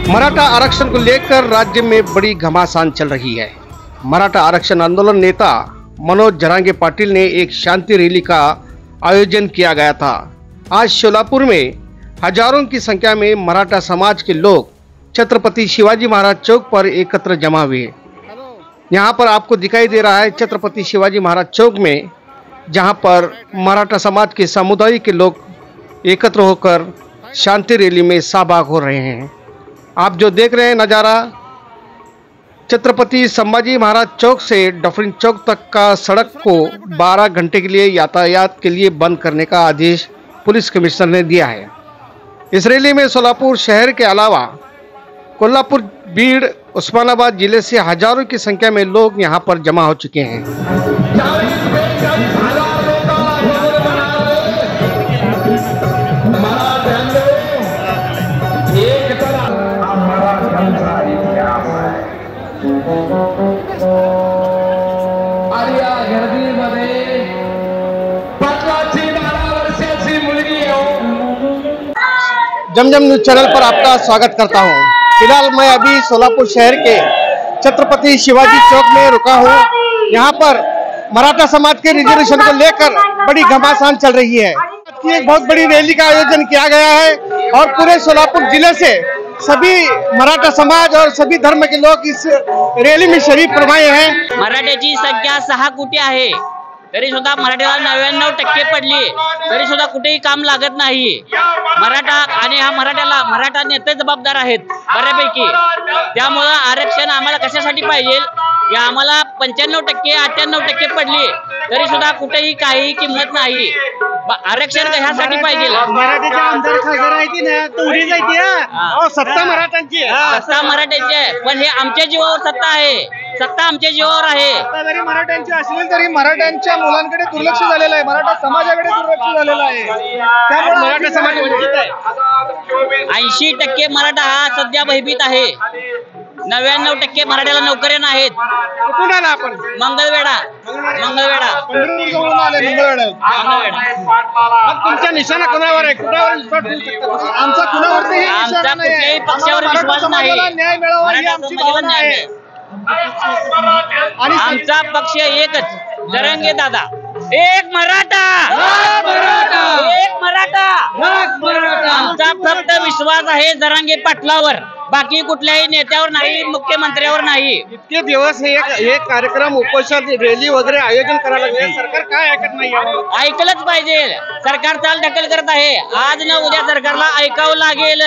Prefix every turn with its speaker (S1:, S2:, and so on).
S1: मराठा आरक्षण को लेकर राज्य में बड़ी घमासान चल रही है। मराठा आरक्षण आंदोलन नेता मनोज जरांगे पाटिल ने एक शांति रैली का आयोजन किया गया था। आज सोलापुर में हजारों की संख्या में मराठा समाज के लोग छत्रपति शिवाजी महाराज चौक पर एकत्र जमा हुए। यहाँ पर आपको दिखाई दे रहा है छत्रपति शिवाजी महाराज चौक में, जहाँ पर मराठा समाज के समुदाय के लोग एकत्र होकर शांति रैली में सहभागी हो रहे हैं। आप जो देख रहे हैं नज़ारा, छत्रपति संभाजी महाराज चौक से डफरिन चौक तक का सड़क को 12 घंटे के लिए यातायात के लिए बंद करने का आदेश पुलिस कमिश्नर ने दिया है। इस रैली में सोलापुर शहर के अलावा कोल्हापुर, बीड़, उस्मानाबाद जिले से हजारों की संख्या में लोग यहां पर जमा हो चुके हैं। जमजम न्यूज चैनल पर आपका स्वागत करता हूं। फिलहाल मैं अभी सोलापुर शहर के छत्रपति शिवाजी चौक में रुका हूं। यहां पर मराठा समाज के रिजर्वेशन को लेकर बड़ी घमासान चल रही है। एक बहुत बड़ी रैली का आयोजन किया गया है और पूरे सोलापुर जिले से सभी मराठा समाज और सभी धर्म के लोग इस रैली में शरीक फरमाए हैं।
S2: मराठ्याची संख्या 6 कोटी आहे, तरी सुद्धा मराठ्याला 99% पडली, तरी सुद्धा कुठेही काम लागत नाही। मराठा आणि हा मराठा नेते जबाबदार आहेत बऱ्यापैकी। त्यामुळे आरक्षण आम्हाला कशासाठी पाहिजे, या आम्हाला 95% 98% पडली, तरी सुद्धा कुठेही काही किंमत नाही। आरक्षण कशासाठी पाहिजे?
S1: मराठीचे आमदार खासदार आहे की नाही, तोडी जायची आहे, सत्ता मराठ्यांची आहे,
S2: सत्ता मराठ्यांची आहे, पण हे आमच्या जीवावर सत्ता आहे, सत्ता आमच्या जीवावर आहे।
S1: सत्ता जरी मराठ्यांची असली तरी मराठ्यांच्या मुलांकडे दुर्लक्ष झालेलं आहे, मराठा समाजाकडे दुर्लक्ष झालेलं आहे, त्यामुळे मराठा समाज वंचित आहे।
S2: 80% मराठा हा सध्या भयभीत आहे। 99% मराठ्याला नोकऱ्या नाहीत।
S1: कुठून आला आपण?
S2: मंगळवेढा
S1: पंढरपूरजवळून आले। तुमचा निशाणा कोणावर आहे? कुणावर विश्वास ठेवू शकता? आमचा कुणावरती
S2: आमचा कुठल्याही पक्षावर विश्वास नाही।
S1: न्याय मिळावा ही आमची भावना आहे
S2: आणि आमचा पक्ष एकच, जरांगे दादा, एक मराठा, एक मराठा। आमचा फक्त विश्वास आहे जरांगे पाटलावर, बाकी कुठल्याही नेत्यावर नाही, मुख्यमंत्र्यावर नाही।
S1: इतके दिवस हे कार्यक्रम, उपोषण, रॅली वगैरे आयोजन करायला लागले, सरकार काय ऐकत नाही?
S2: ऐकलंच पाहिजे। सरकार चाल ढकल करत आहे, आज न उद्या सरकारला ऐकावं लागेल।